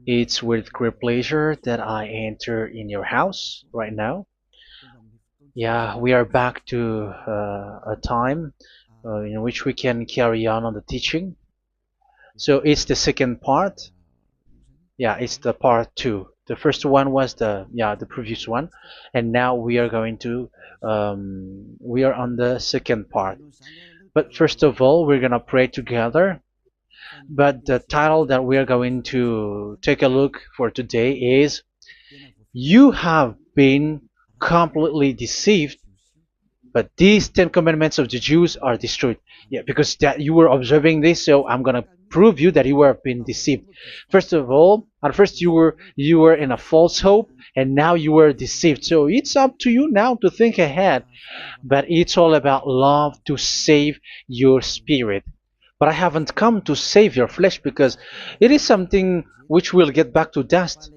It's with great pleasure that I enter in your house right now. Yeah, we are back to a time in which we can carry on the teaching. So it's the second part. Yeah, it's the part two. The first one was the previous one, and now we are going to we are on the second part. But first of all, we're gonna pray together. But the title that we are going to take a look for today is "You have been completely deceived, but these Ten Commandments of the Jews are destroyed." Yeah, because that you were observing this, so I'm gonna prove you that you were been deceived. First of all, at first you were in a false hope, and now you were deceived. So it's up to you now to think ahead. But it's all about love to save your spirit. But I haven't come to save your flesh because it is something which will get back to dust.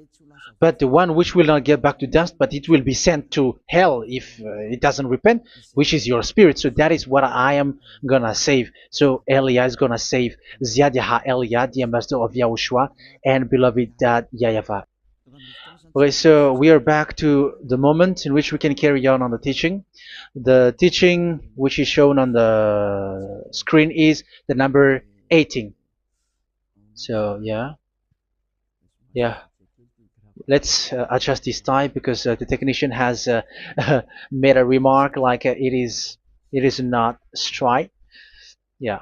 But the one which will not get back to dust, but it will be sent to hell if it doesn't repent, which is your spirit. So that is what I am gonna save. So Elia is gonna save Ziadiha Elia, the ambassador of Yahushua, and beloved dad YAHVAH. Okay, so we are back to the moment in which we can carry on the teaching. The teaching which is shown on the screen is the number 18. So yeah, let's adjust this time because the technician has made a remark like it is not straight. Yeah.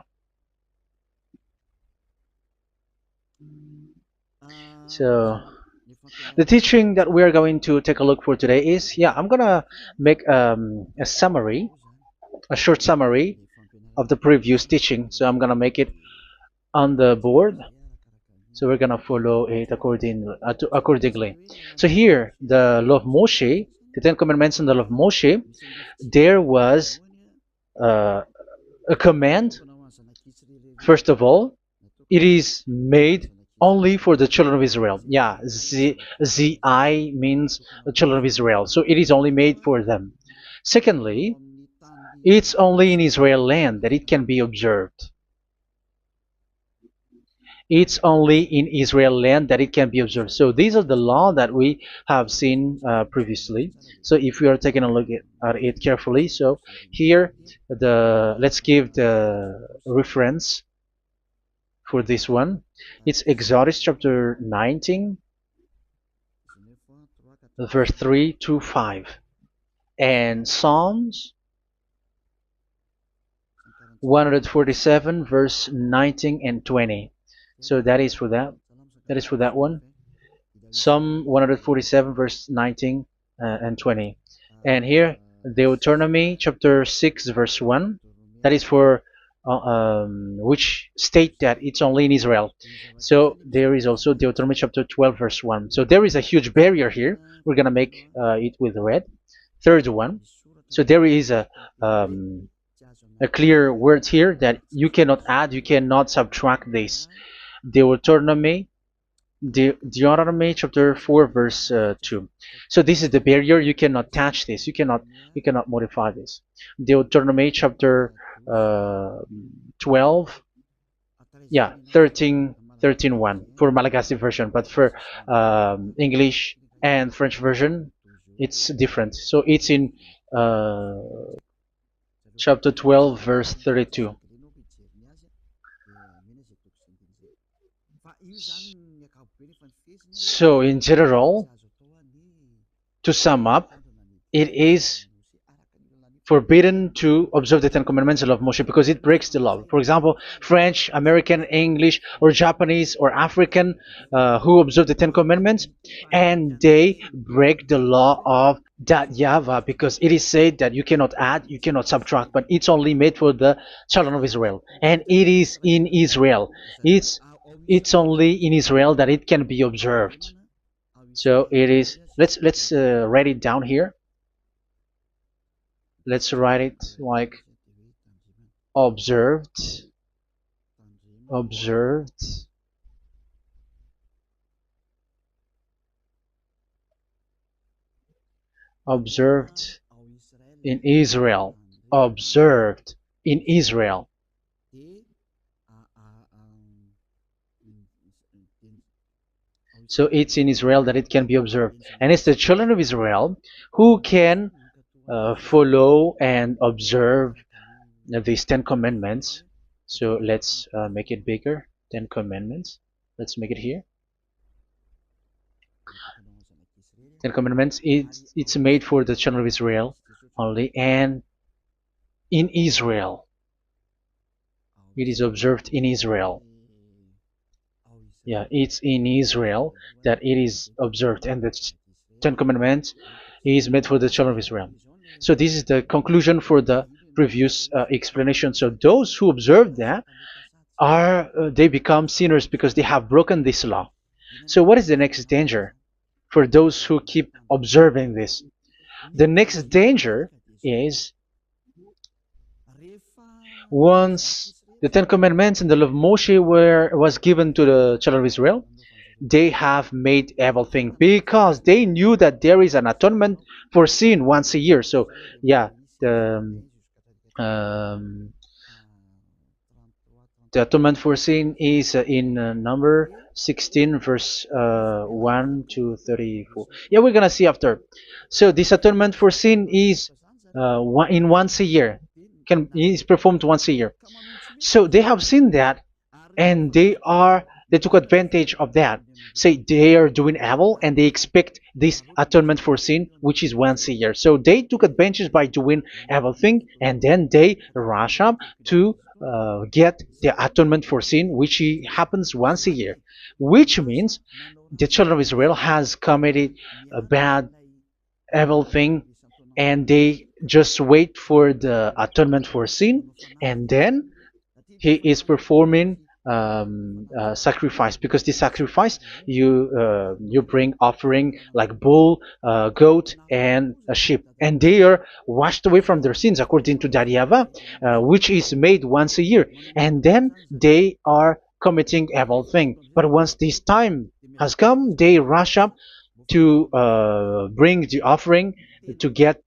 So the teaching that we are going to take a look for today is, I'm gonna make a summary, a short summary of the previous teaching. So I'm gonna make it on the board. So we're gonna follow it accordingly. So here, the law of Moshe, the Ten Commandments and the law of Moshe, there was uh, a command. First of all, it is made only for the children of Israel. Yeah, Z means the children of Israel. So it is only made for them. Secondly, it's only in Israel land that it can be observed. It's only in Israel land that it can be observed. So these are the law that we have seen previously. So if we are taking a look at it carefully, so here let's give the reference for this one. It's Exodus chapter 19, verse 3 to 5, and Psalms 147, verse 19 and 20. So that is for that. That is for that one. Psalm 147, verse 19 and 20. And here, Deuteronomy chapter 6, verse 1. That is for which state that it's only in Israel. So there is also Deuteronomy chapter 12, verse 1. So there is a huge barrier here. We're going to make it with red. Third one. So there is a clear word here that you cannot add, you cannot subtract this. Deuteronomy Deuteronomy chapter 4 verse 2. So this is the barrier. You cannot touch this. You cannot modify this. Deuteronomy chapter 12, 13 1 for Malagasy version, but for English and French version, it's different. So it's in uh, chapter 12 verse 32. So in general, to sum up, it is forbidden to observe the Ten Commandments and love Moshe because it breaks the law. For example, French, American, English, or Japanese or African who observe the Ten Commandments and they break the law of that YAHVAH because it is said that you cannot add, you cannot subtract, but it's only made for the children of Israel, and it is in Israel. It's only in Israel that it can be observed. So it is. Let's write it down here. Let's write it like observed, observed, observed in Israel, observed in Israel. So it's in Israel that it can be observed. And it's the children of Israel who can follow and observe these 10 commandments. So let's make it bigger. 10 commandments. Let's make it here. 10 commandments. It's made for the children of Israel only, and in Israel. It is observed in Israel. Yeah, it's in Israel that it is observed, and the Ten Commandments is made for the children of Israel. So this is the conclusion for the previous explanation. So those who observe that are they become sinners because they have broken this law. So what is the next danger for those who keep observing this? The next danger is once the Ten Commandments and the law of Moshe was given to the children of Israel, they have made everything because they knew that there is an atonement for sin once a year. So yeah, um, the atonement for sin is in number 16 verse 1 to 34. Yeah, we're gonna see after. So this atonement for sin is in once a year, is performed once a year. So they have seen that, and they took advantage of that. Say they are doing evil and they expect this atonement for sin, which is once a year. So they took advantage by doing evil thing, and then they rush up to get the atonement for sin, which happens once a year, which means the children of Israel has committed a bad evil thing, and they just wait for the atonement for sin, and then he is performing sacrifice, because this sacrifice you bring offering like bull, goat, and a sheep, and they are washed away from their sins according to that YAHVAH, which is made once a year, and then they are committing evil thing. But once this time has come, they rush up to bring the offering to get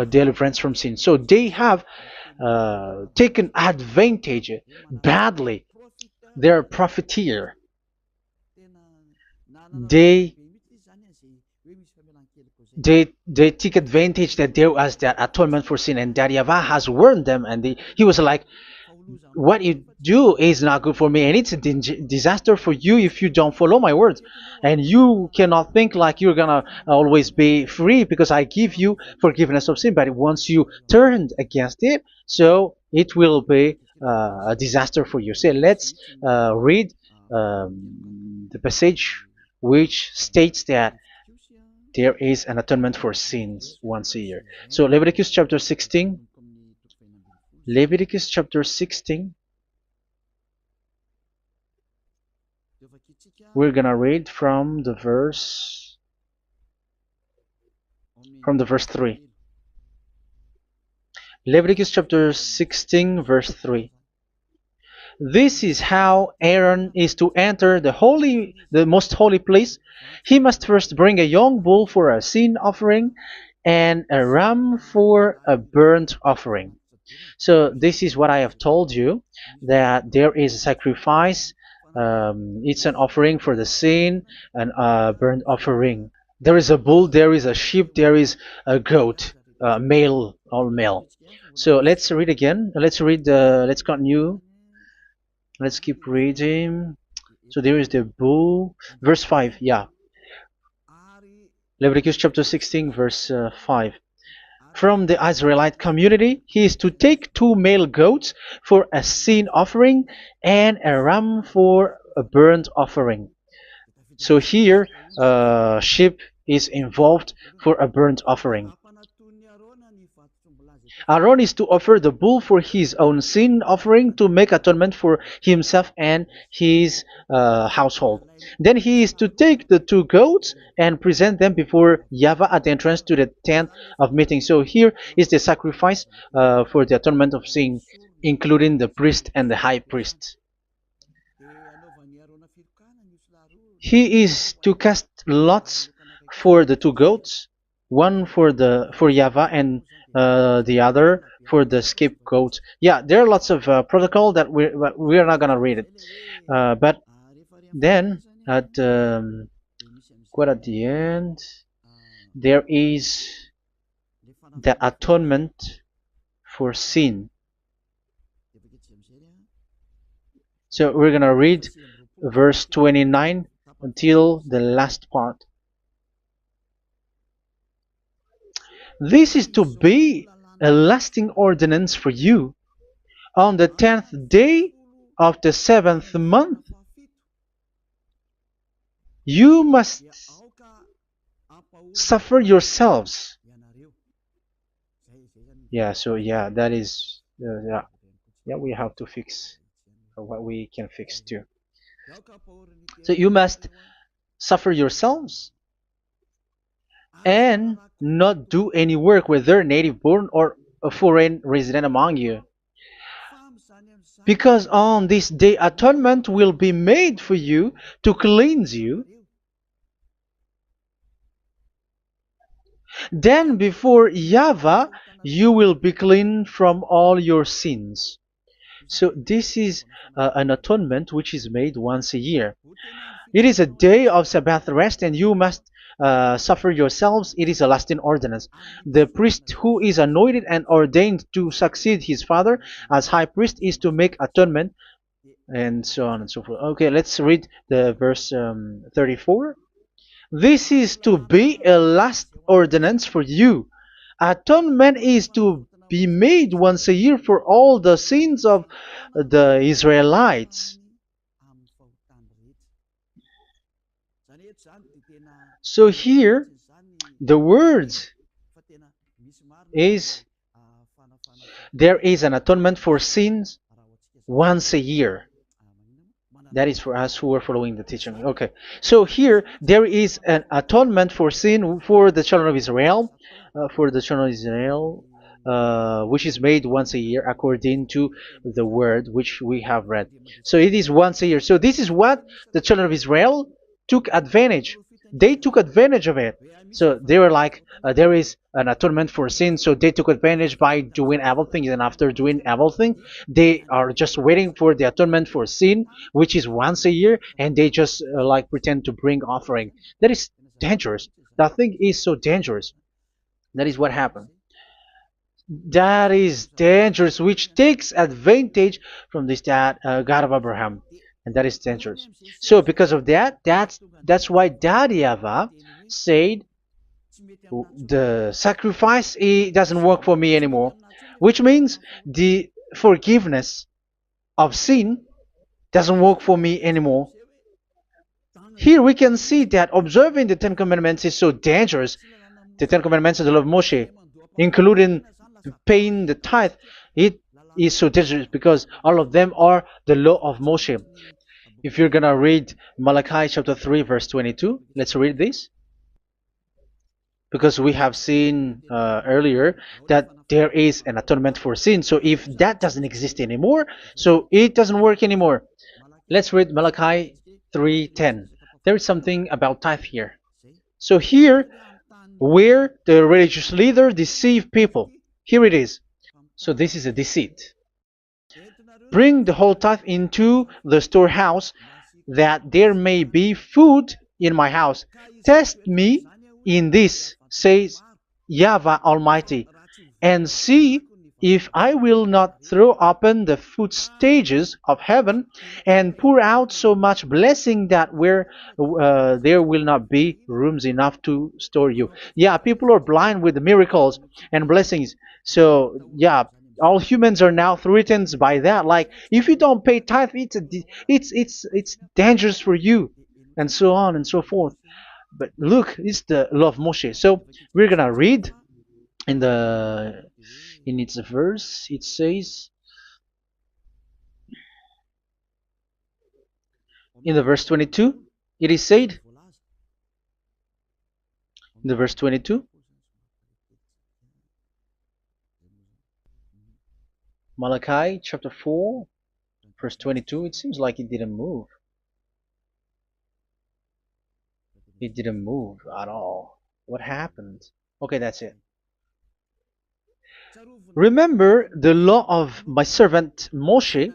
deliverance from sin. So they have taken advantage badly. They're a profiteer. They they take advantage that there was that atonement for sin, and that YAHVAH has warned them, and he was like, what you do is not good for me, and it's a disaster for you if you don't follow my words. And you cannot think like you're gonna always be free because I give you forgiveness of sin, but once you turned against it, so it will be a disaster for you. So let's read the passage which states that there is an atonement for sins once a year. So Leviticus chapter 16. Leviticus chapter 16. We're gonna read from the verse 3. Leviticus chapter 16 verse 3. This is how Aaron is to enter the most holy place. He must first bring a young bull for a sin offering and a ram for a burnt offering. So this is what I have told you, that there is a sacrifice. It's an offering for the sin, and a burnt offering. There is a bull, there is a sheep, there is a goat, male, all male. So let's read again. Let's continue. Let's keep reading. So there is the bull, verse 5. Yeah, Leviticus chapter 16 verse 5. From the Israelite community, he is to take 2 male goats for a sin offering and a ram for a burnt offering. So here, sheep is involved for a burnt offering. Aaron is to offer the bull for his own sin offering to make atonement for himself and his household. Then he is to take the 2 goats and present them before YAHVAH at the entrance to the tent of meeting. So here is the sacrifice for the atonement of sin, including the priest and the high priest. He is to cast lots for the 2 goats, one for YAHVAH and the other for the scapegoat. Yeah, there are lots of protocol that we are not gonna read it. But then at quite at the end, there is the atonement for sin. So we're gonna read verse 29 until the last part. This is to be a lasting ordinance for you. On the 10th day of the 7th month, you must suffer yourselves. Yeah, so yeah, that is, yeah, we have to fix what we can fix too. So you must suffer yourselves and not do any work, whether native born or a foreign resident among you. Because on this day atonement will be made for you to cleanse you. Then before YAHVAH you will be clean from all your sins. So this is an atonement which is made once a year. It is a day of Sabbath rest, and you must suffer yourselves. It is a lasting ordinance. The priest who is anointed and ordained to succeed his father as high priest is to make atonement, and so on and so forth. Okay, let's read the verse 34. This is to be a last ordinance for you. Atonement is to be made once a year for all the sins of the Israelites. So here, the words is there is an atonement for sins once a year. That is for us who are following the teaching. Okay, so here there is an atonement for sin for the children of Israel, which is made once a year according to the word which we have read. So it is once a year. So this is what the children of Israel took advantage. They took advantage of it. So they were like, there is an atonement for sin, so they took advantage by doing everything, and after doing everything, they are just waiting for the atonement for sin, which is once a year, and they just like pretend to bring offering. That is dangerous. That thing is so dangerous. That is what happened. That is dangerous, which takes advantage from this God of Abraham, and that is dangerous. So because of that, that's why Daddy Ava said the sacrifice it doesn't work for me anymore, which means the forgiveness of sin doesn't work for me anymore. Here we can see that observing the Ten Commandments is so dangerous. The Ten Commandments of the law of Moshe, including paying the tithe, it is so dangerous because all of them are the law of Moshe. If you're gonna read Malachi chapter 3 verse 22, let's read this. Because we have seen earlier that there is an atonement for sin. So if that doesn't exist anymore, so it doesn't work anymore. Let's read Malachi 3:10. There is something about tithe here. So here, where the religious leader deceive people, here it is. So this is a deceit. Bring the whole tithe into the storehouse, that there may be food in my house. Test me in this, says YAHVAH Almighty, and see if I will not throw open the food stages of heaven and pour out so much blessing that where there will not be rooms enough to store you. Yeah, people are blind with the miracles and blessings. So yeah, all humans are now threatened by that. Like if you don't pay tithe, it's dangerous for you, and so on and so forth. But look, it's the law of Moshe. So we're gonna read in its verse. It says in the verse 22. It is said in the verse 22. Malachi chapter 4, verse 22. It seems like it didn't move. It didn't move at all. What happened? Okay, that's it. Remember the law of my servant Moshe,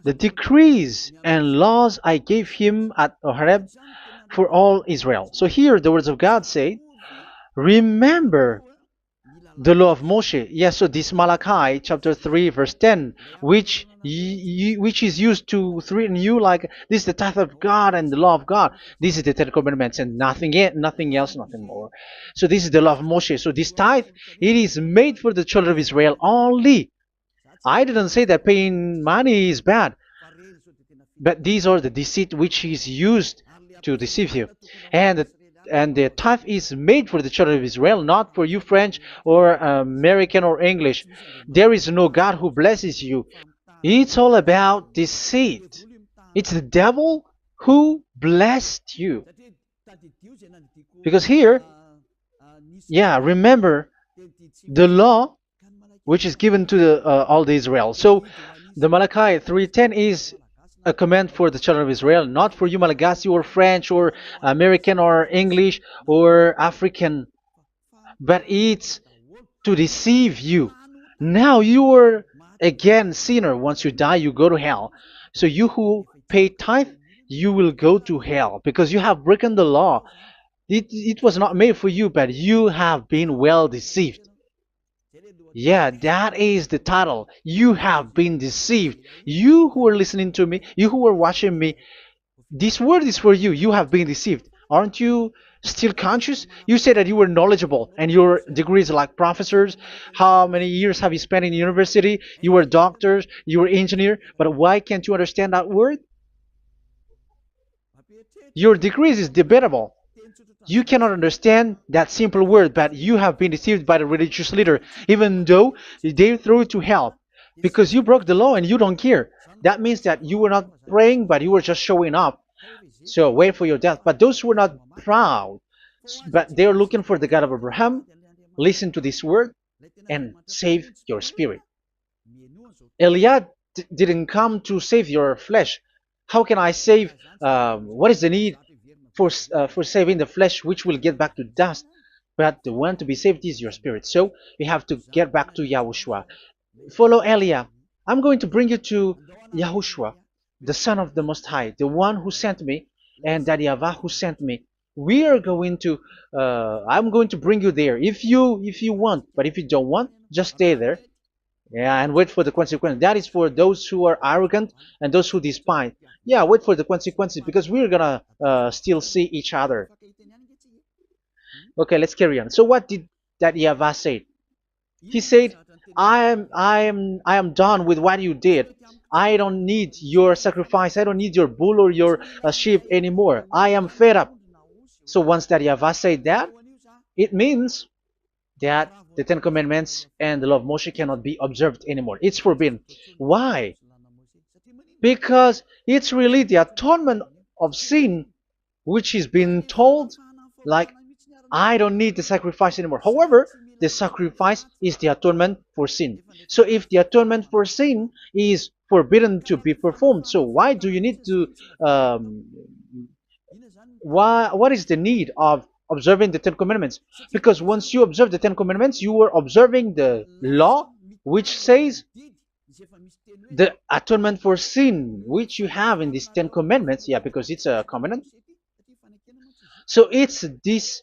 the decrees and laws I gave him at Horeb for all Israel. So here the words of God say, remember the law of Moshe. Yes, so this Malachi chapter 3 verse 10, which is used to threaten you like this is the tithe of God and the law of God. This is the Ten Commandments and nothing else, nothing more. So this is the law of Moshe. So this tithe, it is made for the children of Israel only. I didn't say that paying money is bad, but these are the deceit which is used to deceive you. And the tithe is made for the children of Israel, not for you French or American or English. There is no God who blesses you. It's all about deceit. It's the devil who blessed you. Because here, yeah, remember the law which is given to all the Israel. So the Malachi 3:10 is a command for the children of Israel, not for you Malagasy or French or American or English or African, but it's to deceive you. Now you are again sinner. Once you die, you go to hell. So you who pay tithe, you will go to hell because you have broken the law. It was not made for you, but you have been well deceived. Yeah, that is the title. You have been deceived. You who are listening to me, you who are watching me, this word is for you. You have been deceived. Aren't you still conscious? You said that you were knowledgeable and your degrees like professors. How many years have you spent in university? You were doctors, you were engineer, but why can't you understand that word? Your degrees is debatable. You cannot understand that simple word, but you have been deceived by the religious leader, even though they threw you to hell because you broke the law and you don't care. That means that you were not praying, but you were just showing up. So wait for your death. But those who are not proud, but they are looking for the God of Abraham, listen to this word and save your spirit. Eliah didn't come to save your flesh. How can I save? What is the need for saving the flesh, which will get back to dust? But the one to be saved is your spirit. So you have to get back to YAHOSHUAH. Follow Eliah. I'm going to bring you to YAHOSHUAH, the Son of the Most High, the one who sent me, and that YAHVAH who sent me. We are going to. I'm going to bring you there if you want, but if you don't want, just stay there. Yeah, and wait for the consequences. That is for those who are arrogant and those who despise. Yeah, wait for the consequences because we're gonna still see each other. Okay, let's carry on. So what did that YAHVAH say? He said, I am done with what you did. I don't need your sacrifice. I don't need your bull or your sheep anymore. I am fed up. So once that YAHVAH said that, it means that the Ten Commandments and the law of Moshe cannot be observed anymore. It's forbidden. Why? Because it's really the atonement of sin which is being told, like, I don't need the sacrifice anymore. However, the sacrifice is the atonement for sin. So if the atonement for sin is forbidden to be performed, so why do you need to what is the need of observing the Ten Commandments? Because once you observe the Ten Commandments, you are observing the law which says the atonement for sin which you have in these Ten Commandments. Yeah, because it's a covenant. So it's this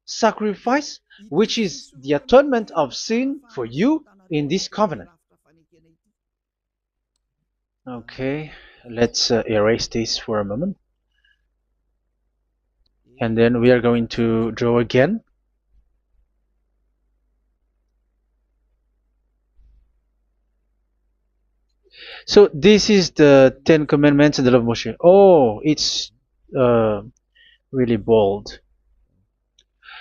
sacrifice which is the atonement of sin for you in this covenant. Okay, let's erase this for a moment. And then we are going to draw again. So this is the Ten Commandments and the law of Moshe. Oh, it's really bold.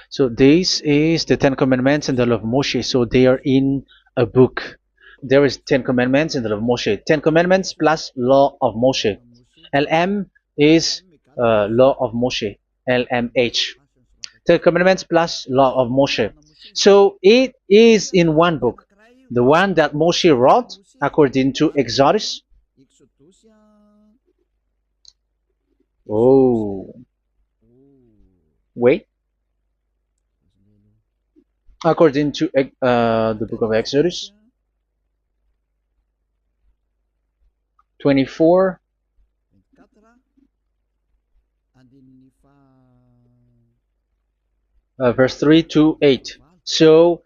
So this is the Ten Commandments and the law of Moshe. So they are in a book. There is Ten Commandments and the law of Moshe. Ten Commandments plus law of Moshe. LM is law of Moshe. LMH. Ten Commandments plus law of Moshe. So it is in one book. The one that Moshe wrote according to Exodus. Oh, wait. According to the book of Exodus. 24, verse 3 to 8. So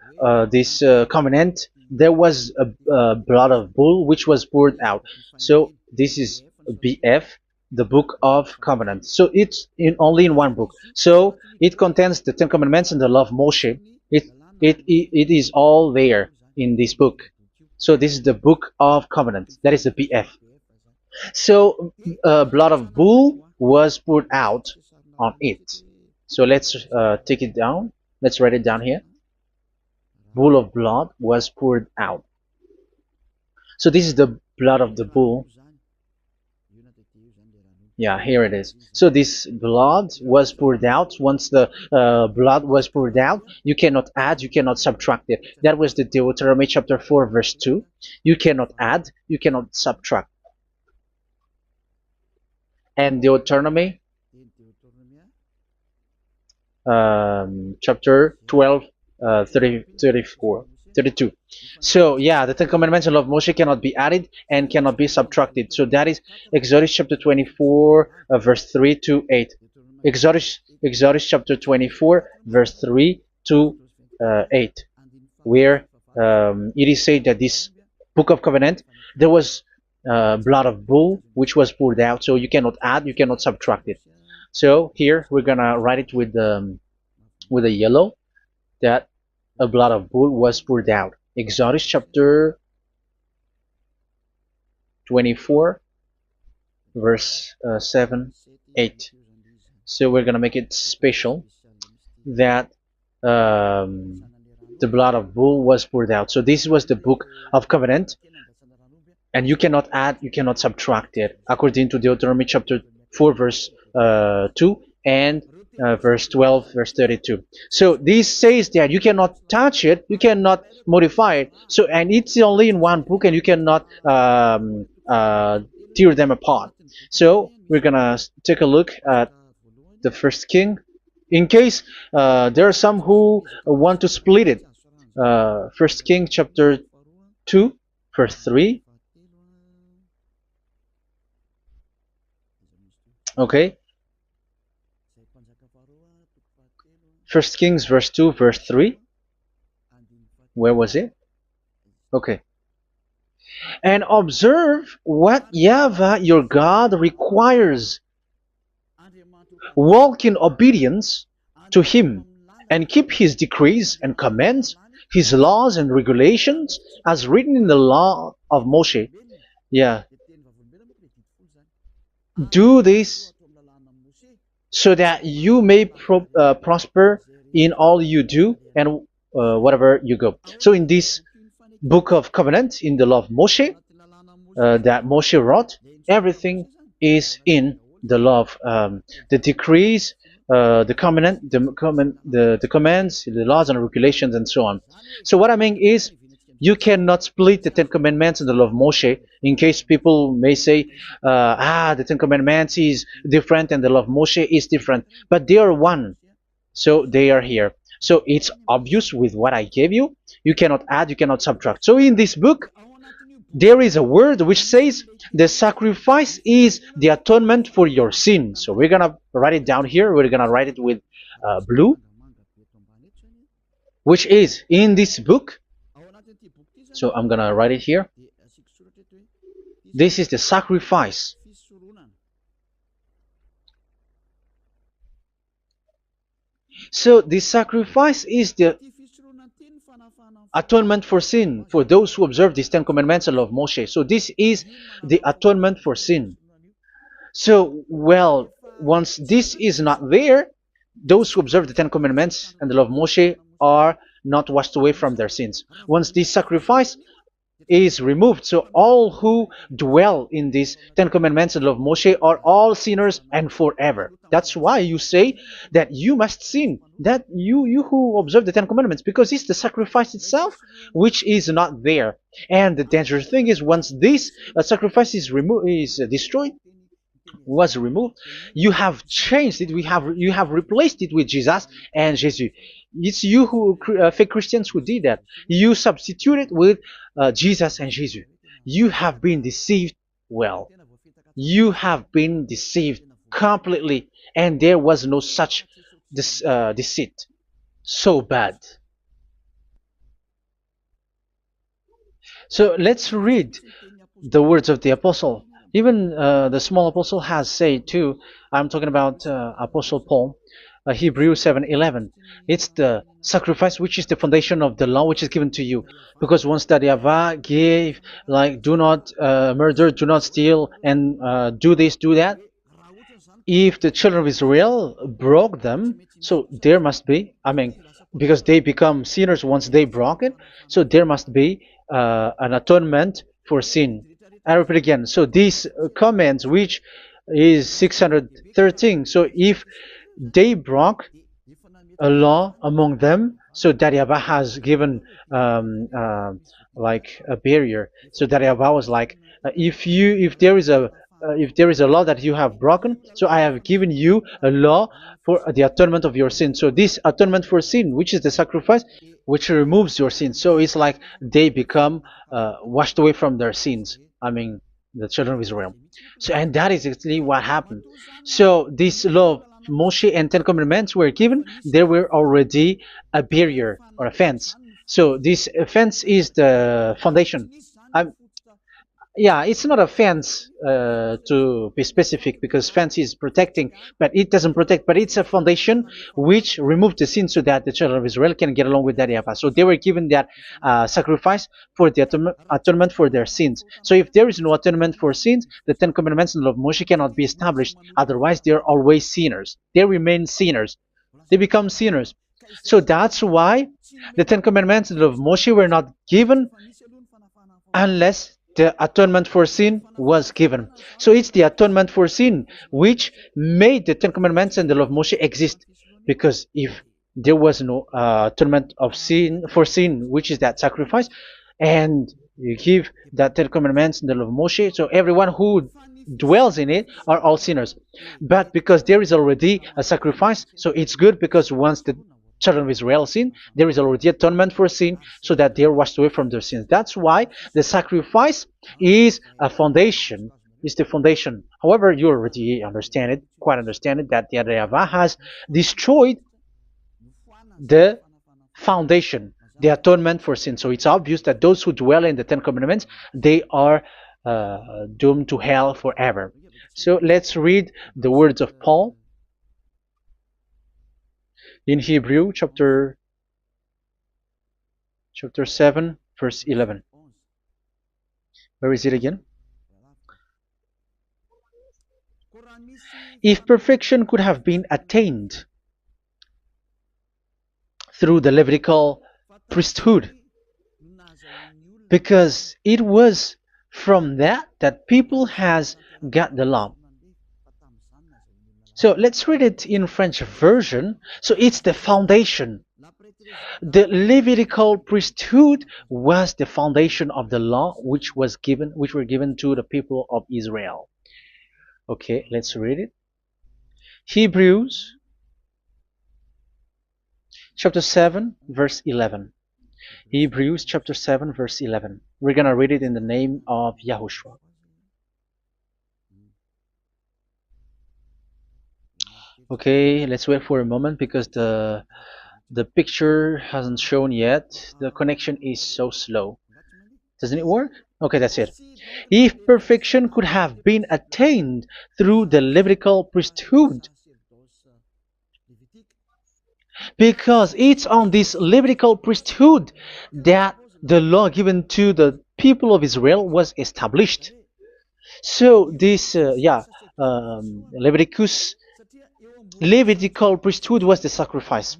this covenant, there was a blood of bull which was poured out. So this is BF, the book of covenant. So it's only in one book. So it contains the Ten Commandments and the law of Moshe. It is all there in this book. So this is the book of covenant. That is the BF. So blood of bull was poured out on it. So let's take it down. Let's write it down here. Bull of blood was poured out. So this is the blood of the bull. Yeah, here it is. So this blood was poured out. Once the blood was poured out, you cannot add, you cannot subtract it. That was the Deuteronomy chapter 4, verse 2. You cannot add, you cannot subtract. And Deuteronomy chapter 12, 34, 32. So yeah, the Ten Commandments and law of Moshe cannot be added and cannot be subtracted. So that is Exodus chapter 24, verse 3 to 8. Exodus chapter 24, verse 3 to 8, where it is said that this book of covenant, there was blood of bull which was poured out. So you cannot add, you cannot subtract it. So here we're gonna write it with a yellow, that a blood of bull was poured out. Exodus chapter 24, verse 7, 8. So we're gonna make it special that the blood of bull was poured out. So this was the book of covenant, and you cannot add, you cannot subtract it, according to Deuteronomy chapter 4, verse 2 and verse 12, verse 32. So this says that you cannot touch it, you cannot modify it. So, and it's only in one book, and you cannot tear them apart. So we're gonna take a look at the first king, in case there are some who want to split it. First King chapter 2, verse 3. Okay. First Kings verse 2, verse 3. Where was it? Okay. And observe what YAHVAH your God requires. Walk in obedience to him, and keep his decrees and commands, his laws and regulations, as written in the law of Moshe. Yeah. Do this so that you may prosper in all you do and whatever you go. So in this book of covenant, in the law of Moshe, that Moshe wrote, everything is in the law of the decrees, the covenant, the commands, the laws and regulations, and so on. So what I mean is, you cannot split the Ten Commandments and the law of Moshe. In case people may say, the Ten Commandments is different and the law of Moshe is different, but they are one. So they are here. So it's obvious with what I gave you. You cannot add, you cannot subtract. So in this book, there is a word which says the sacrifice is the atonement for your sin. So we're gonna write it down here. We're gonna write it with blue, which is in this book. So I'm gonna write it here. This is the sacrifice. So the sacrifice is the atonement for sin for those who observe these Ten Commandments and law of Moshe. So this is the atonement for sin. So, well, once this is not there, those who observe the Ten Commandments and the law of Moshe are not washed away from their sins. Once this sacrifice is removed, so all who dwell in these Ten Commandments and law of Moshe are all sinners and forever. That's why you say that you must sin, that you who observe the Ten Commandments, because it's the sacrifice itself which is not there. And the dangerous thing is, once this sacrifice is destroyed, was removed, you have changed it. You have replaced it with Jesus and Jesus. It's you who fake Christians who did that. You substituted with Jesus and Jesus. You have been deceived Well, you have been deceived completely, and there was no such deceit. So bad. So let's read the words of the apostle. Even the small apostle has said too. I'm talking about Apostle Paul, Hebrews 7:11. It's the sacrifice which is the foundation of the law which is given to you. Because once that YAHVAH gave, like, do not murder, do not steal, and do this, do that, if the children of Israel broke them, so there must be, I mean, because they become sinners once they broke it, so there must be an atonement for sin. I repeat again. So these comments, which is 613, so if they broke a law among them, so that YAHVAH has given like a barrier. So that YAHVAH was like, if there is a law that you have broken, so I have given you a law for the atonement of your sin. So this atonement for sin, which is the sacrifice, which removes your sin. So it's like they become washed away from their sins. I mean, the children of Israel. So, and that is exactly what happened. So this law of Moshe and Ten Commandments were given. There were already a barrier or a fence. So this fence is the foundation. I'm, yeah, it's not a fence to be specific, because fence is protecting, but it doesn't protect. But it's a foundation which removed the sin so that the children of Israel can get along with that YAHVAH. So they were given that sacrifice for the atonement for their sins. So if there is no atonement for sins, the Ten Commandments and the law of Moshe cannot be established. Otherwise, they are always sinners. They remain sinners. They become sinners. So that's why the Ten Commandments and the law of Moshe were not given unless the atonement for sin was given. So it's the atonement for sin which made the Ten Commandments and the law of Moshe exist. Because if there was no atonement of sin for sin, which is that sacrifice, and you give that Ten Commandments and the law of Moshe, so everyone who dwells in it are all sinners. But because there is already a sacrifice, so it's good, because once the children of Israel sin, there is already atonement for sin, so that they are washed away from their sins. That's why the sacrifice is a foundation, is the foundation. However, you already understand it, quite understand it, that the YAHVAH has destroyed the foundation, the atonement for sin. So it's obvious that those who dwell in the Ten Commandments, they are doomed to hell forever. So let's read the words of Paul in Hebrew chapter 7 verse 11. Where is it again? If perfection could have been attained through the Levitical priesthood, because it was from that people has got the law. So let's read it in French version. So it's the foundation. The Levitical priesthood was the foundation of the law which were given to the people of Israel. Okay, let's read it. Hebrews chapter 7 verse 11. Hebrews chapter 7 verse 11. We're gonna read it in the name of YAHOSHUAH. Okay, let's wait for a moment, because the picture hasn't shown yet. The connection is so slow. Doesn't it work? Okay, that's it. If perfection could have been attained through the Levitical priesthood, because it's on this Levitical priesthood that the law given to the people of Israel was established. So this, Levitical priesthood was the sacrifice,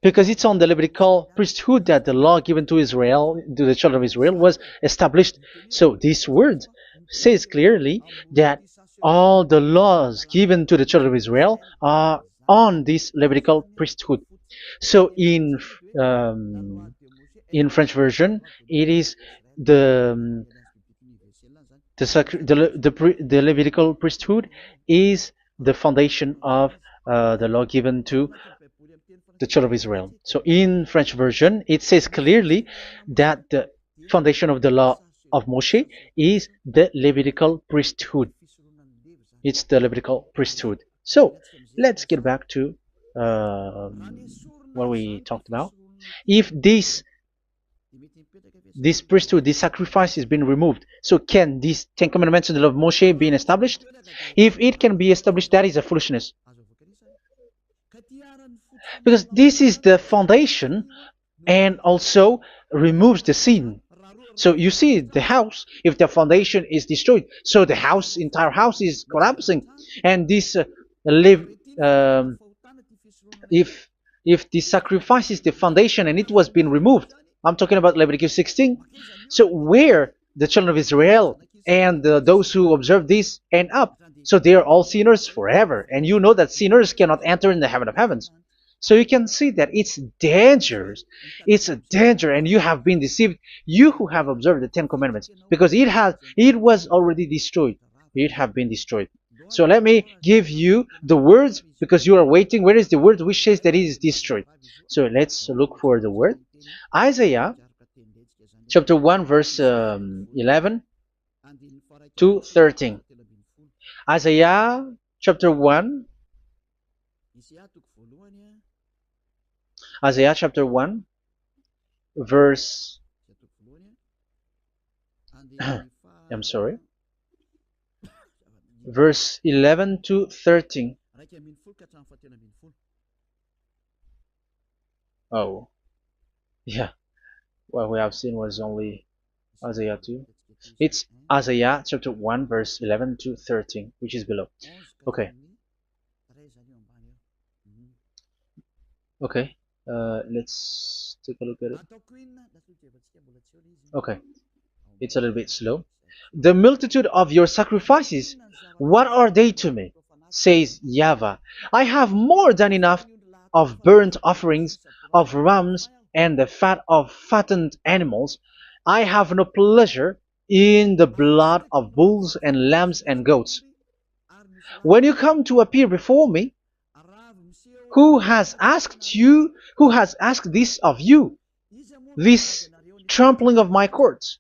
because it's on the Levitical priesthood that the law given to Israel, to the children of Israel, was established. So this word says clearly that all the laws given to the children of Israel are on this Levitical priesthood. So in French version, it is the Levitical priesthood is the foundation of the law given to the children of Israel. So in French version, it says clearly that the foundation of the law of Moshe is the Levitical priesthood. It's the Levitical priesthood. So let's get back to what we talked about. If this priesthood, this sacrifice is being removed, so can these Ten Commandments in the law of Moshe be established? If it can be established, that is a foolishness. Because this is the foundation and also removes the sin. So you see the house, if the foundation is destroyed, so the house, entire house is collapsing. And this live, um, if the sacrifice is the foundation and it was being removed, I'm talking about Leviticus 16. So where the children of Israel and those who observe this end up, so they are all sinners forever. And you know that sinners cannot enter in the heaven of heavens. So you can see that it's dangerous. It's a danger, and you have been deceived. You who have observed the Ten Commandments, because it was already destroyed. It have been destroyed. So let me give you the words, because you are waiting. Where is the word which says that it is destroyed? So let's look for the word. Isaiah chapter 1 verse 11 to 13. Isaiah chapter 1. Isaiah chapter 1 verse I'm sorry, verse 11 to 13. Oh, yeah, what we have seen was only Isaiah 2. It's Isaiah chapter 1 verse 11 to 13, which is below. Okay. Okay. Let's take a look at it. Okay. It's a little bit slow. The multitude of your sacrifices, what are they to me? Says YAHVAH. I have more than enough of burnt offerings, of rams, and the fat of fattened animals. I have no pleasure in the blood of bulls and lambs and goats. When you come to appear before me, who has asked this of you, this trampling of my courts?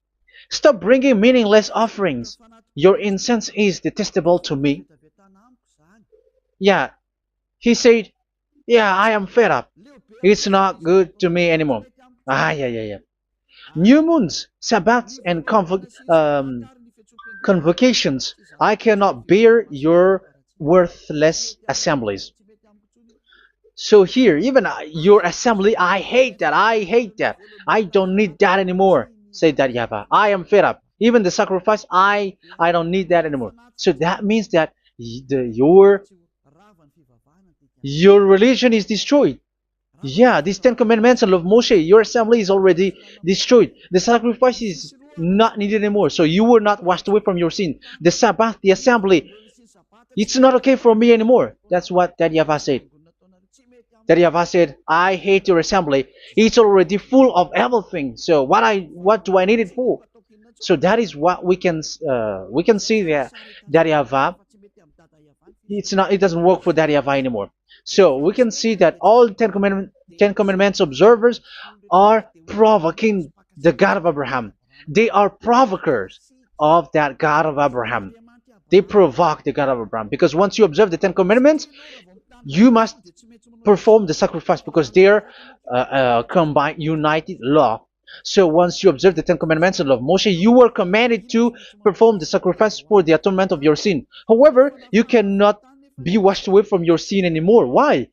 Stop bringing meaningless offerings. Your incense is detestable to me. Yeah, he said, yeah, I am fed up. It's not good to me anymore. Yeah. New moons, Sabbaths, and convocations. I cannot bear your worthless assemblies. So here, even your assembly, I hate that. I hate that. I don't need that anymore. Say that, YAHVAH. I am fed up. Even the sacrifice, I don't need that anymore. So that means that your religion is destroyed. Yeah, these Ten Commandments and of Moshe, your assembly is already destroyed. The sacrifice is not needed anymore. So you were not washed away from your sin. The Sabbath, the assembly, it's not okay for me anymore. That's what that YAHVAH said. That YAHVAH said, I hate your assembly. It's already full of everything. So what do I need it for? So that is what we can see there. That YAHVAH, it doesn't work for that YAHVAH anymore. So we can see that all Ten Commandments observers are provoking the God of Abraham. They are provokers of that God of Abraham. They provoke the God of Abraham, because once you observe the Ten Commandments, you must perform the sacrifice, because they are combined, united law. So once you observe the Ten Commandments and law of Moshe, you were commanded to perform the sacrifice for the atonement of your sin. However, you cannot be washed away from your sin anymore. Why?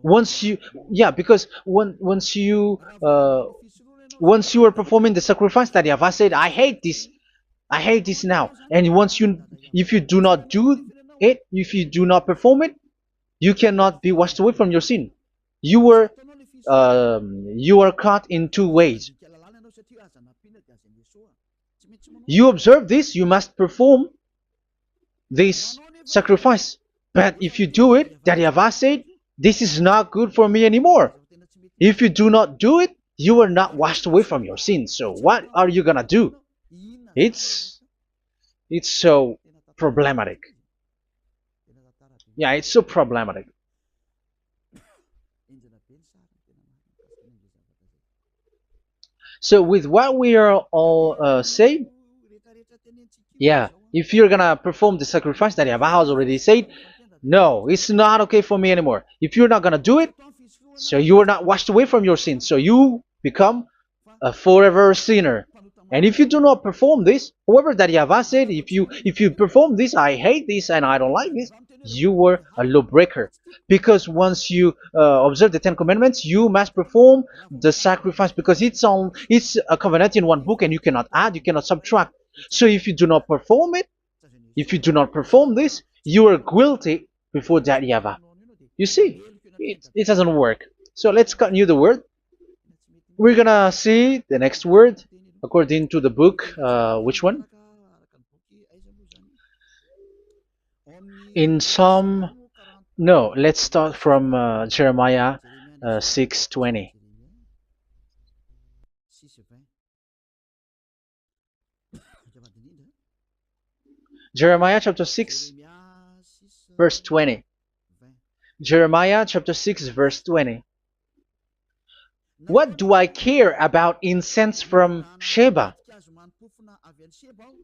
Because once you are performing the sacrifice, that YAHVAH said, I hate this now. And if you do not do it, if you do not perform it, you cannot be washed away from your sin. You are caught in two ways. You observe this, you must perform this sacrifice. But if you do it, that YAHVAH said, this is not good for me anymore. If you do not do it, you are not washed away from your sins. So what are you gonna do? It's so problematic. Yeah, it's so problematic. So with what we are all saying, yeah, if you're gonna perform the sacrifice that Yahweh has already said, no, it's not okay for me anymore. If you're not gonna do it, so you are not washed away from your sins, so you become a forever sinner. And if you do not perform this, however that Yahweh said, if you perform this, I hate this and I don't like this, you were a lawbreaker. Because once you observe the Ten Commandments, you must perform the sacrifice, because it's a covenant in one book, and you cannot add, you cannot subtract. So if you do not perform it, if you do not perform this, you are guilty before that Yahweh. You see, it doesn't work. So let's continue the word. We're gonna see the next word according to the book. Which one? In Psalm. No, let's start from Jeremiah 6:20. Jeremiah chapter 6, verse 20. Jeremiah chapter 6, verse 20. What do I care about incense from Sheba,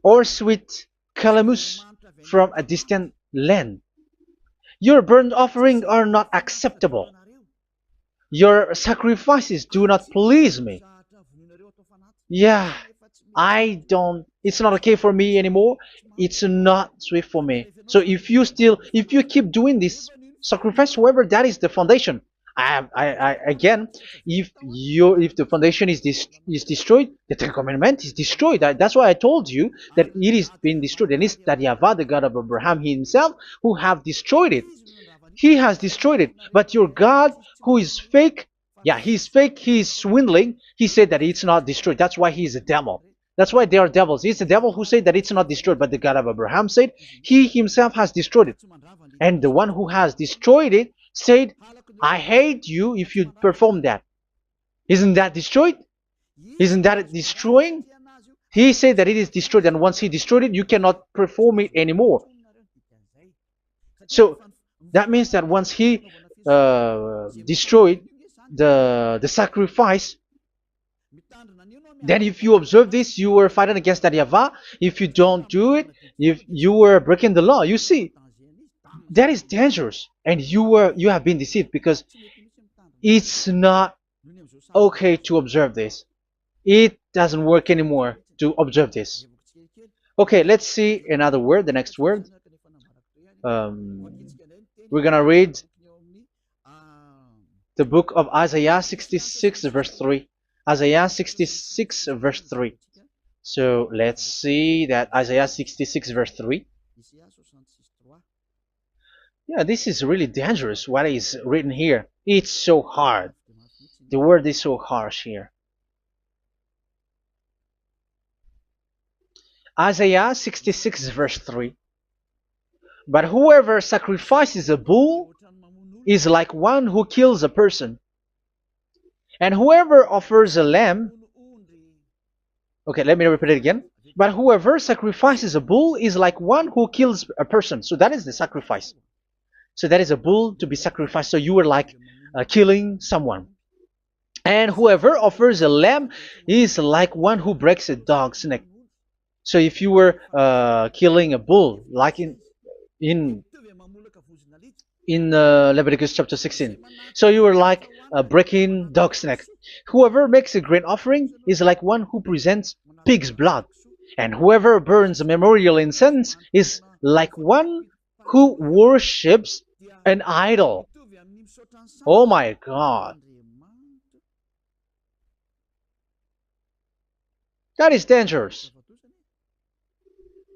or sweet calamus from a distant land? Your burnt offerings are not acceptable. Your sacrifices do not please me. Yeah, it's not okay for me anymore. It's not sweet for me. So if you keep doing this sacrifice, however, that is the foundation. Again, if the foundation is destroyed, the Ten Commandment is destroyed. That's why I told you that it is being destroyed, and it's that Yahweh, the God of Abraham himself, who have destroyed it. He has destroyed it. But your God, who is fake, yeah, he's fake, he's swindling. He said that it's not destroyed. That's why he's a devil. That's why they are devils. It's the devil who said that it's not destroyed, but the God of Abraham said he himself has destroyed it. And the one who has destroyed it said, I hate you if you perform that. Isn't that destroyed? Isn't that destroying? He said that it is destroyed, and once he destroyed it, you cannot perform it anymore. So that means that once he destroyed the sacrifice, then if you observe this, you were fighting against that Yahweh. If you don't do it, if you were breaking the law, you see, that is dangerous, and you have been deceived, because it's not okay to observe this. It doesn't work anymore to observe this. Okay, let's see another word, the next word. We're gonna read the book of Isaiah 66 verse 3. Isaiah 66 verse 3. So let's see that Isaiah 66 verse 3. Yeah, this is really dangerous what is written here. It's so hard. The word is so harsh here. Isaiah 66 verse 3. But whoever sacrifices a bull is like one who kills a person. And whoever offers a lamb... Okay, let me repeat it again. But whoever sacrifices a bull is like one who kills a person. So that is the sacrifice. So that is a bull to be sacrificed. So you were like killing someone. And whoever offers a lamb is like one who breaks a dog's neck. So if you were killing a bull, like in Leviticus chapter 16, so you were like breaking dog's neck. Whoever makes a grain offering is like one who presents pig's blood. And whoever burns a memorial incense is like one who worships an idol. Oh my God. That is dangerous.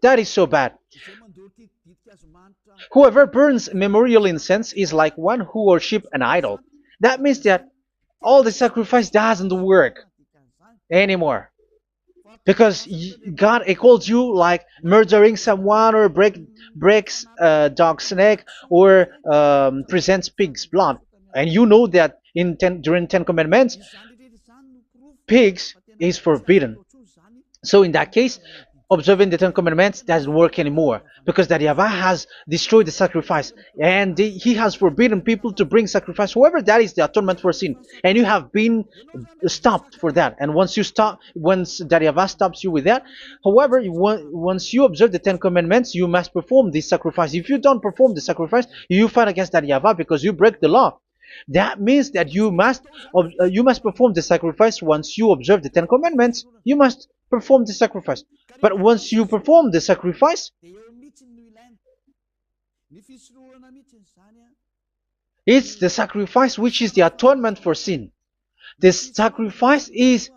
That is so bad. Whoever burns memorial incense is like one who worships an idol. That means that all the sacrifice doesn't work anymore. Because God calls you like murdering someone, or breaks a dog's neck, or presents pig's blood. And you know that during 10 Commandments, pigs is forbidden. So in that case, observing the Ten Commandments doesn't work anymore because that Yahweh has destroyed the sacrifice and he has forbidden people to bring sacrifice. However, that is the atonement for sin, and you have been stopped for that. And once you stop, once that Yahweh stops you with that, however, once you observe the Ten Commandments, you must perform this sacrifice. If you don't perform the sacrifice, you fight against that Yahweh because you break the law. That means that you must perform the sacrifice. Once you observe the Ten Commandments, you must perform the sacrifice. But once you perform the sacrifice, it's the sacrifice which is the atonement for sin. This sacrifice is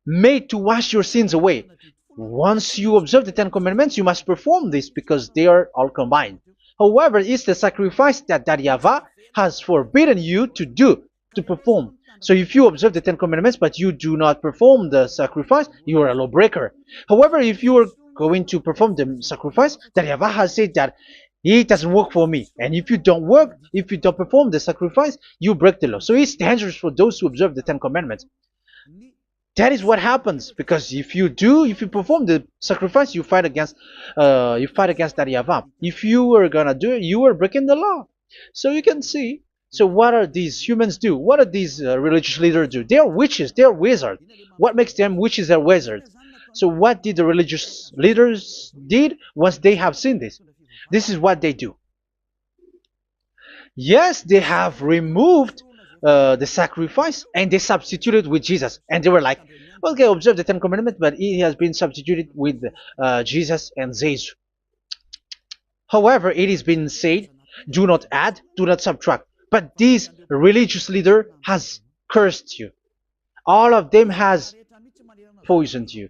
made to wash your sins away. Once you observe the Ten Commandments, you must perform this because they are all combined. However, it's the sacrifice that Yahweh has forbidden you to do, to perform. So if you observe the Ten Commandments but you do not perform the sacrifice, you are a lawbreaker. However, if you are going to perform the sacrifice, that Yahweh has said that it doesn't work for me. And if you don't perform the sacrifice, you break the law. So it's dangerous for those who observe the Ten Commandments. That is what happens, because if you perform the sacrifice, you fight against that Yahweh. If you are gonna do it, you are breaking the law. So you can see. So what are these humans do? What are these religious leaders do? They are witches. They are wizards. What makes them witches and wizards? So what did the religious leaders did once they have seen this? This is what they do. Yes, they have removed the sacrifice and they substituted with Jesus. And they were like, okay, observe the Ten Commandments, but it has been substituted with Jesus and Jesus. However, it has been said, do not add, do not subtract. But this religious leader has cursed you. All of them has poisoned you.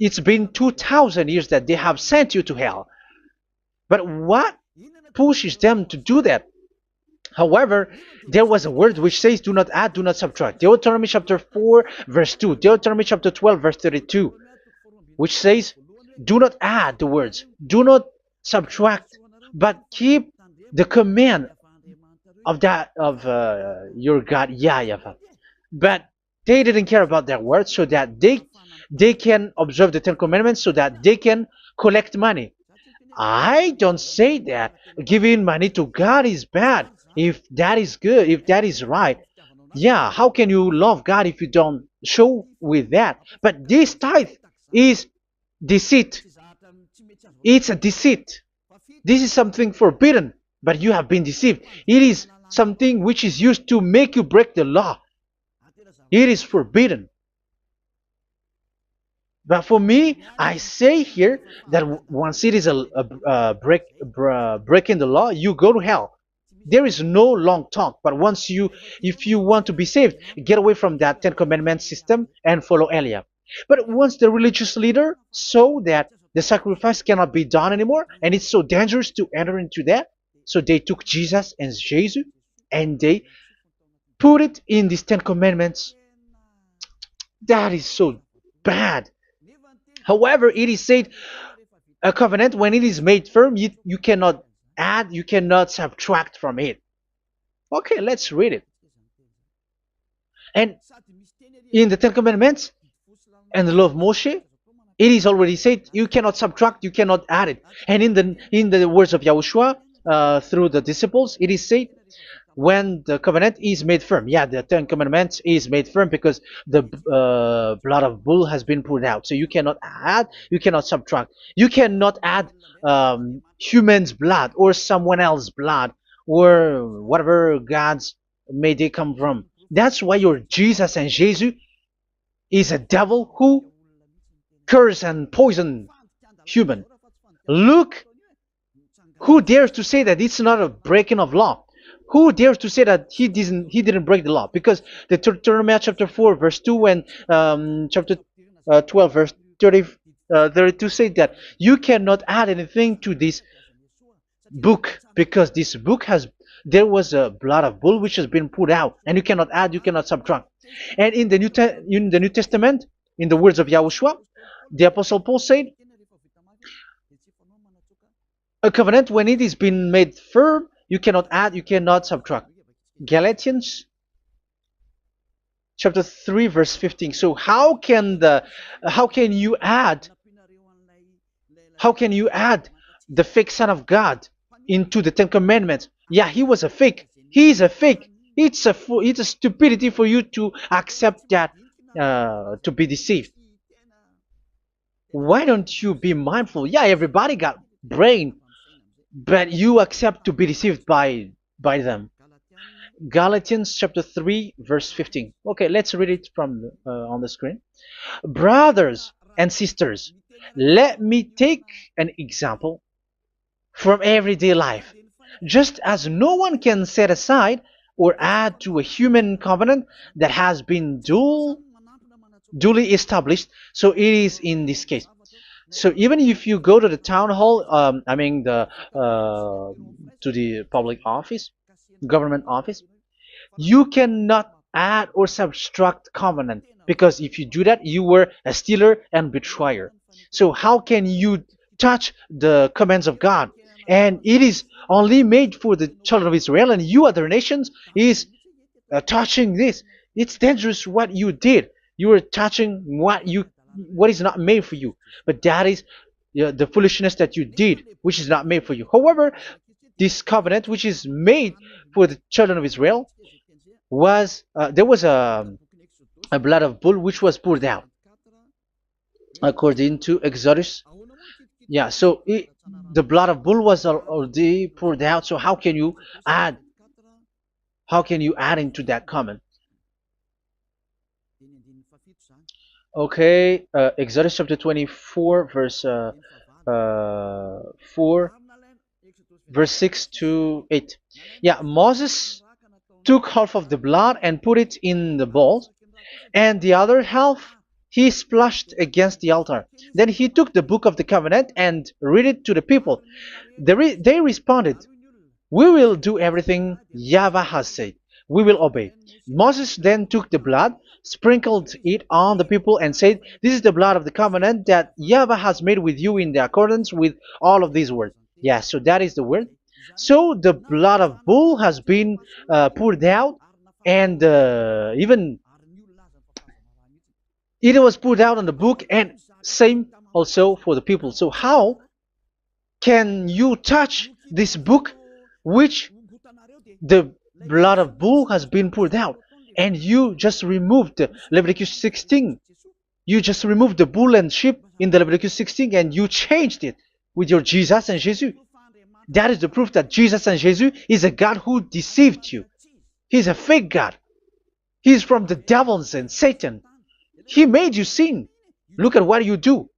It's been 2,000 years that they have sent you to hell. But what pushes them to do that? However, there was a word which says, do not add, do not subtract. Deuteronomy chapter 4, verse 2. Deuteronomy chapter 12, verse 32. Which says, do not add the words. Do not subtract. But keep the command of your God, YAHVAH. But they didn't care about that word, so that they can observe the Ten Commandments, so that they can collect money. I don't say that giving money to God is bad. If that is good, if that is right, yeah, how can you love God if you don't show with that? But this tithe is deceit. It's a deceit. This is something forbidden, but you have been deceived. It is something which is used to make you break the law. It is forbidden. But for me, I say here that once it is breaking the law, you go to hell. There is no long talk. But if you want to be saved, get away from that Ten Commandments system and follow Eliah. But once the religious leader saw that the sacrifice cannot be done anymore, and it's so dangerous to enter into that, so they took Jesus and Jesus and they put it in these Ten Commandments. That is so bad. However, it is said a covenant, when it is made firm, you cannot add, you cannot subtract from it. Okay, let's read it. And in the Ten Commandments and the law of Moshe, it is already said you cannot subtract, you cannot add it. And in the words of YAHOSHUAH through the disciples, it is said when the covenant is made firm. Yeah, the Ten Commandments is made firm because the blood of bull has been poured out. So you cannot add, you cannot subtract. You cannot add human's blood or someone else's blood or whatever gods may they come from. That's why your Jesus and Jesus is a devil who curse and poison human. Look, who dares to say that it's not a breaking of law? Who dares to say that he didn't break the law? Because the Deuteronomy chapter 4 verse 2 and chapter 12 verse 32 say that you cannot add anything to this book, because this book there was a blood of bull which has been put out, and you cannot add, you cannot subtract. And in the New Testament, in the words of YAHOSHUAH, the Apostle Paul said, a covenant, when it is been made firm, you cannot add, you cannot subtract. Galatians chapter 3 verse 15. So how can you add How can you add the fake Son of God into the Ten Commandments? Yeah, he was a fake. He is a fake. It's a stupidity for you to accept that, to be deceived. Why don't you be mindful? Yeah, everybody got brain, but you accept to be deceived by them. Galatians chapter 3 verse 15. Okay, let's read it from on the screen. Brothers and sisters, let me take an example from everyday life. Just as no one can set aside or add to a human covenant that has been duly established, so it is in this case. So even if you go to the town hall, I mean to the public office, government office, you cannot add or subtract covenant, because if you do that, you were a stealer and betrayer. So how can you touch the commands of God? And it is only made for the children of Israel, and you other nations is touching this. It's dangerous what you did. You are touching what is not made for you. But that is the foolishness that you did, which is not made for you. However, this covenant, which is made for the children of Israel, was there was a blood of bull which was poured out according to Exodus. Yeah, so the blood of bull was already poured out. So add how can you add into that comment? Okay, Exodus chapter 24, verse 4, verse 6 to 8. Yeah, Moses took half of the blood and put it in the bowl, and the other half he splashed against the altar. Then he took the book of the covenant and read it to the people. They responded, "We will do everything YAHVAH has said. We will obey." Moses then took the blood, sprinkled it on the people, and said, "This is the blood of the covenant that YAHVAH has made with you in the accordance with all of these words." Yeah, so that is the word. So the blood of bull has been poured out, and even it was poured out on the book, and same also for the people. So how can you touch this book which the blood of bull has been poured out, and you just removed Leviticus 16? You just removed the bull and sheep in the Leviticus 16, and you changed it with your Jesus and Jesus. That is the proof that Jesus and Jesus is a God who deceived you. He's a fake God. He's from the devils and Satan. He made you sin. Look at what you do.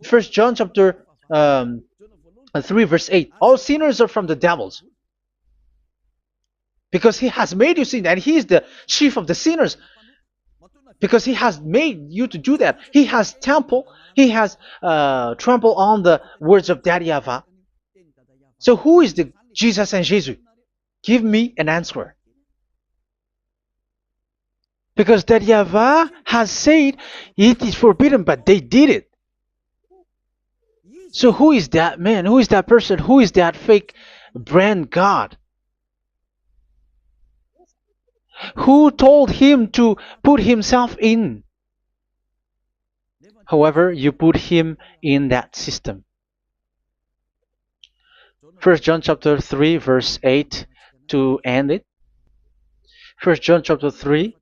First John chapter 3 verse 8. All sinners are from the devils, because he has made you sin, and he is the chief of the sinners, because he has made you to do that. He has trampled on the words of Daddy YAHVAH. So who is the Jesus and Jesus? Give me an answer. Because Daddy YAHVAH has said it is forbidden, but they did it. So who is that man? Who is that person? Who is that fake brand God? Who told him to put himself in? However, you put him in that system. First John chapter 3 verse 8 to end it. First John chapter 3.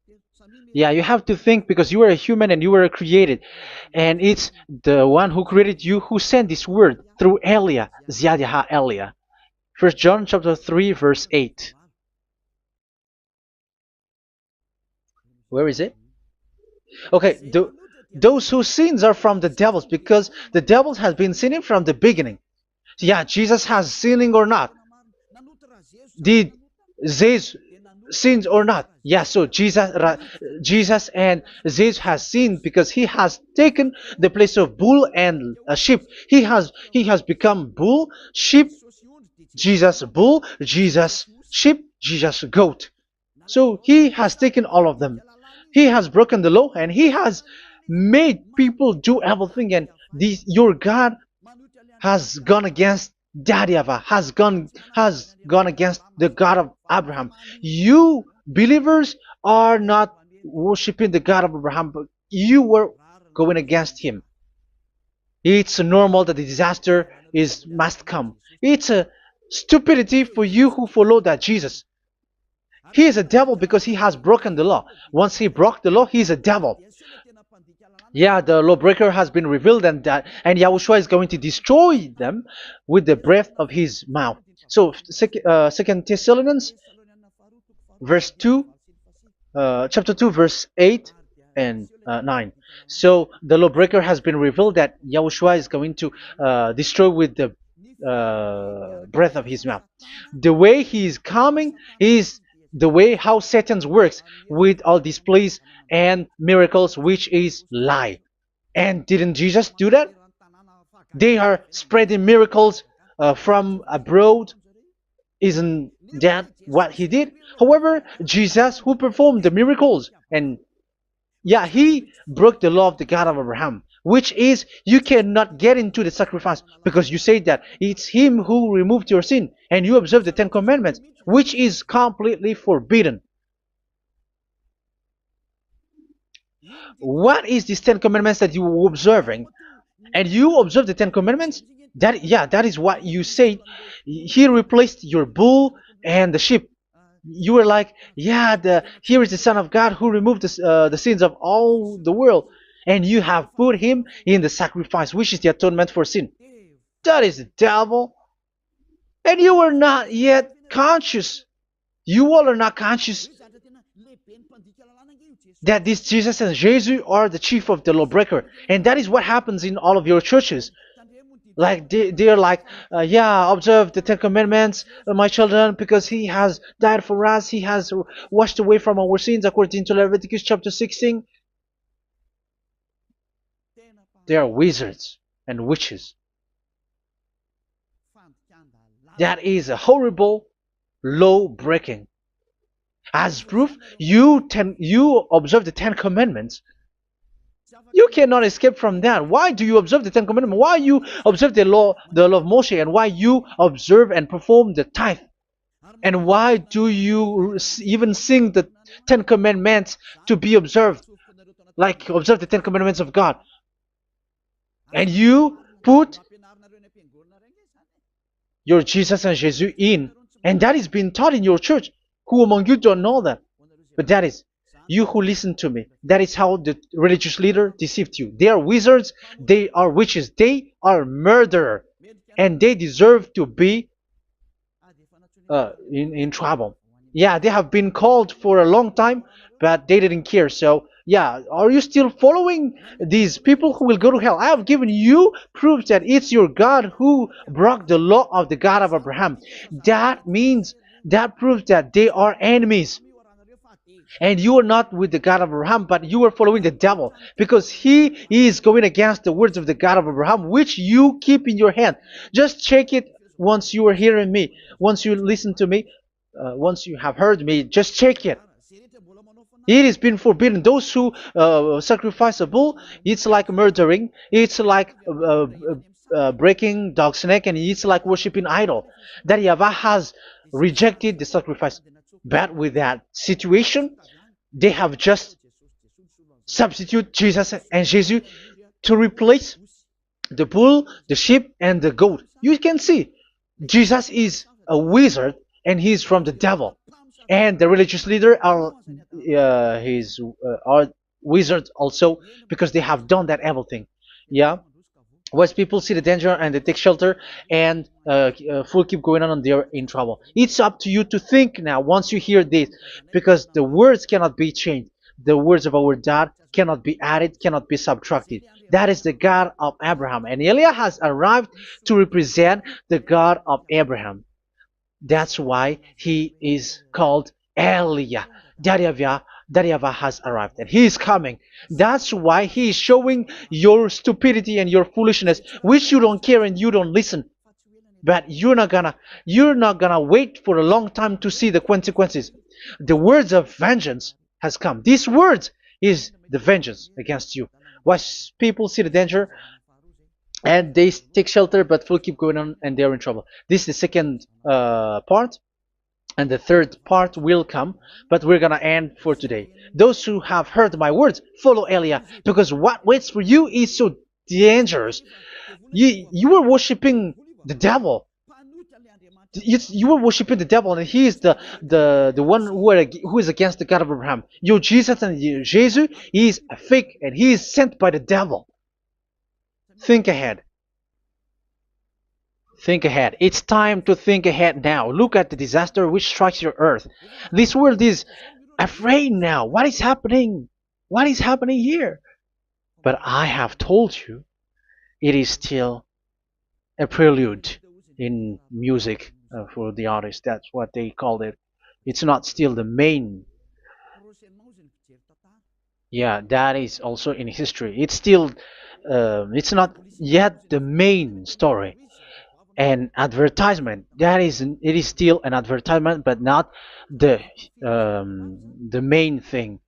Yeah, you have to think, because you are a human and you were created. And it's the one who created you who sent this word through Elia, Ziadiha Elia. First John chapter 3 verse 8. Where is it? Okay, those whose sins are from the devils, because the devils has been sinning from the beginning. Yeah, Jesus has sinning or not? Did Jesus sinned or not? Yeah, so Jesus and Jesus has sinned, because he has taken the place of bull and a sheep. He has become bull, sheep, Jesus bull, Jesus sheep, Jesus goat. So he has taken all of them. He has broken the law, and he has made people do everything. And your God has gone against Daddy YAHVAH, has gone against the God of Abraham. You believers are not worshiping the God of Abraham, but you were going against him. It's normal that the disaster is must come. It's a stupidity for you who follow that Jesus. He is a devil because he has broken the law. Once he broke the law, he is a devil. Yeah, the lawbreaker has been revealed, and Yahushua is going to destroy them with the breath of his mouth. So, Second Thessalonians, verse 2, chapter 2, verse 8 and 9. So the lawbreaker has been revealed that Yahushua is going to destroy with the breath of his mouth. The way he is coming is the way how Satan works with all displays and miracles, which is lie. And didn't Jesus do that? They are spreading miracles from abroad. Isn't that what he did? However, Jesus, who performed the miracles, and yeah, he broke the law of the God of Abraham, which is you cannot get into the sacrifice because you say that it's him who removed your sin, and you observe the Ten Commandments, which is completely forbidden. What is these Ten Commandments that you were observing? And you observe the Ten Commandments? That is what you said. He replaced your bull and the sheep. You were like, yeah, here is the Son of God who removed the sins of all the world, and you have put him in the sacrifice, which is the atonement for sin. That is the devil. And you are not yet conscious. You all are not conscious that this Jesus and Jesus are the chief of the lawbreaker. And that is what happens in all of your churches. Like they're like, yeah, observe the Ten Commandments, my children, because he has died for us. He has washed away from our sins according to Leviticus chapter 16. They are wizards and witches. That is a horrible law breaking. As proof, you observe the Ten Commandments. You cannot escape from that. Why do you observe the Ten Commandments? Why you observe the law of Moshe, and why you observe and perform the tithe? And why do you even sing the Ten Commandments to be observed? Like observe the Ten Commandments of God. And you put your Jesus and Jesus in. And that is being taught in your church. Who among you don't know that? But that is you who listen to me. That is how the religious leader deceived you. They are wizards. They are witches. They are murderers. And they deserve to be in trouble. Yeah, they have been called for a long time, but they didn't care. So, yeah, are you still following these people who will go to hell? I have given you proof that it's your God who broke the law of the God of Abraham. That proves that they are enemies. And you are not with the God of Abraham, but you are following the devil, because he is going against the words of the God of Abraham, which you keep in your hand. Just check it once you are hearing me, once you listen to me, once you have heard me, just check it. It has been forbidden. Those who sacrifice a bull, it's like murdering, it's like breaking dog's neck, and it's like worshiping idol. That YAHVAH has rejected the sacrifice. But with that situation, they have just substitute Jesus and Jesus to replace the bull, the sheep, and the goat. You can see Jesus is a wizard, and he's from the devil. And the religious leader are wizards also, because they have done that evil thing. Yeah. Once people see the danger and they take shelter, and full keep going on, and they're in trouble. It's up to you to think now once you hear this, because the words cannot be changed. The words of our God cannot be added, cannot be subtracted. That is the God of Abraham, and Eliah has arrived to represent the God of Abraham. That's why he is called Eliah. YAHVAH has arrived, and he is coming. That's why he is showing your stupidity and your foolishness, which you don't care and you don't listen. But you're not gonna wait for a long time to see the consequences. The words of vengeance has come. These words is the vengeance against you. Once people see the danger and they take shelter, but will keep going on, and they're in trouble. This is the second part. And the third part will come, but we're gonna end for today. Those who have heard my words, follow Eliah, because what waits for you is so dangerous. You were worshiping the devil. You were worshiping the devil, and he is the one who is against the God of Abraham. Your Jesus and your Jesus, he is a fake, and he is sent by the devil. Think ahead. Think ahead. It's time to think ahead now. Look at the disaster which strikes your earth. This world is afraid now. What is happening? What is happening here? But I have told you, it is still a prelude in music for the artist. That's what they called it. It's not still the main. Yeah, that is also in history. It's still, it's not yet the main story. And advertisement, that is, it is still an advertisement, but not the the main thing.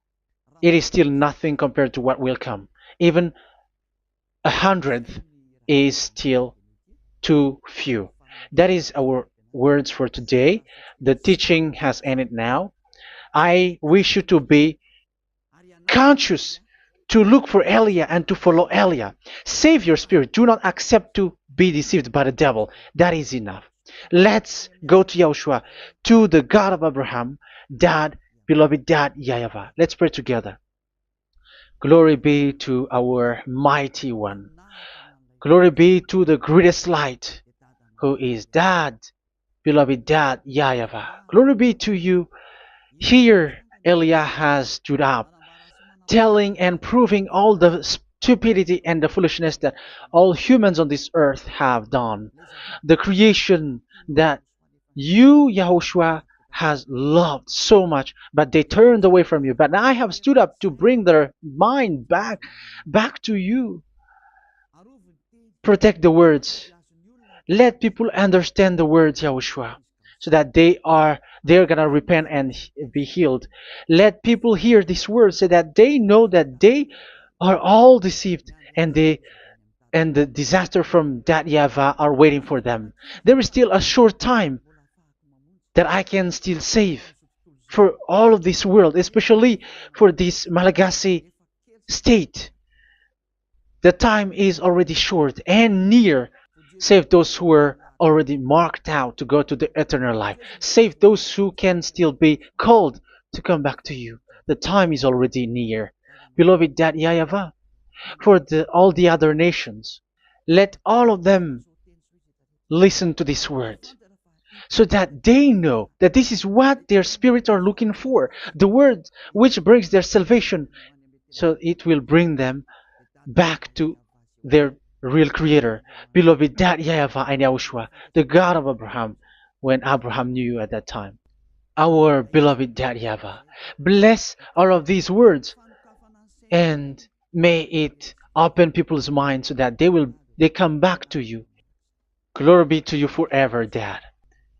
It is still nothing compared to what will come. Even a hundredth is still too few. That is our words for today. The teaching has ended now. I wish you to be conscious, to look for Elia and to follow Elia. Save your spirit. Do not accept to be deceived by the devil. That is enough. Let's go to Yahushua, to the God of Abraham, Dad, beloved Dad, YAHVAH. Let's pray together. Glory be to our mighty one. Glory be to the greatest light, who is Dad, beloved Dad, YAHVAH. Glory be to you. Here, Elia has stood up, telling and proving all the stupidity and the foolishness that all humans on this earth have done. The creation that you, Yahushua, has loved so much, but they turned away from you. But now I have stood up to bring their mind back to you. Protect the words. Let people understand the words, Yahushua, so that they're gonna repent and be healed. Let people hear these words so that they know that they are all deceived, and the disaster from that YAHVAH are waiting for them. There is still a short time that I can still save for all of this world, especially for this Malagasy state. The time is already short and near. Save those who are already marked out to go to the eternal life. Save those who can still be called to come back to you. The time is already near. Beloved Dad YAHVAH, for all the other nations, let all of them listen to this word, so that they know that this is what their spirits are looking for. The word which brings their salvation, so it will bring them back to their real creator, beloved Dad YAHVAH and Yahushua, the God of Abraham, when Abraham knew you at that time. Our beloved Dad YAHVAH, bless all of these words, and may it open people's minds so that they come back to you. Glory be to you forever, Dad.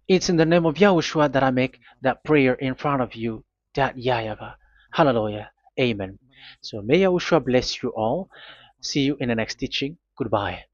It's in the name of Yahushua that I make that prayer in front of you, Dad YAHVAH. Hallelujah. Amen. So may Yahushua bless you all. See you in the next teaching. Goodbye.